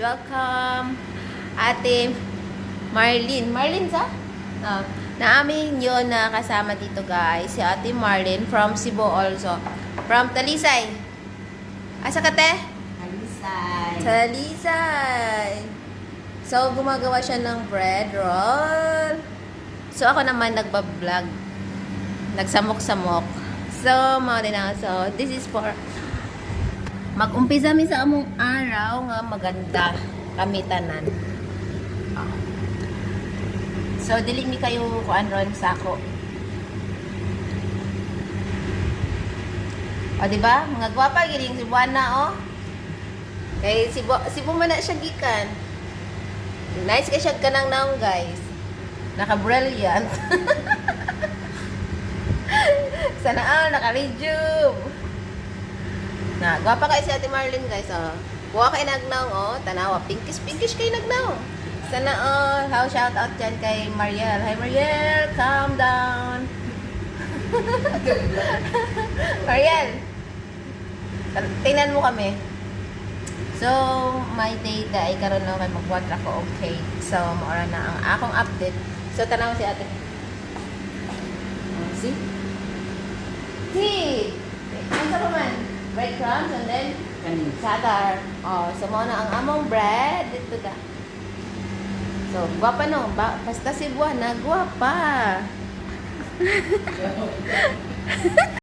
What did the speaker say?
Welcome, Ate Marlene. Marlene sa? Naaming yun na kasama dito guys. Si Ate Marlene from Cebu also. From Talisay. Asa ka te? Talisay. Talisay. So, gumagawa siya ng bread roll. So, ako naman nagbablog. Nagsamok-samok. So, mga din ako. So, this is for mag-umpisa mi sa among araw nga maganda kami tanan. So, dili mi kayo kuan ron sa ako. O, diba? Mga gwapa, giling si Buana, o. Kay Cebu man na siya gikan. Nice kay siya kanang naong, guys. Naka-brilliant. Sana all, naka-rejuve. Na, gwapa kayo si Ate Marlene, guys, oh. Buha kayo nagnaong, oh. Tanawa, pinkish kayo nagnaong. Sana all, how shout out dyan kay Mariel. Hi, Mariel, calm down. Mariel, tingnan mo kami. So, my data ay karon na kay mag-watch ako, okay. So, maura na ang akong update. So, tanaw si Ate. See? See! Ano sa man? Breadcrumbs and then sadar. Oh, so mo na ang among bread dito da. So, gwapa no, basta si Buana, gwapa.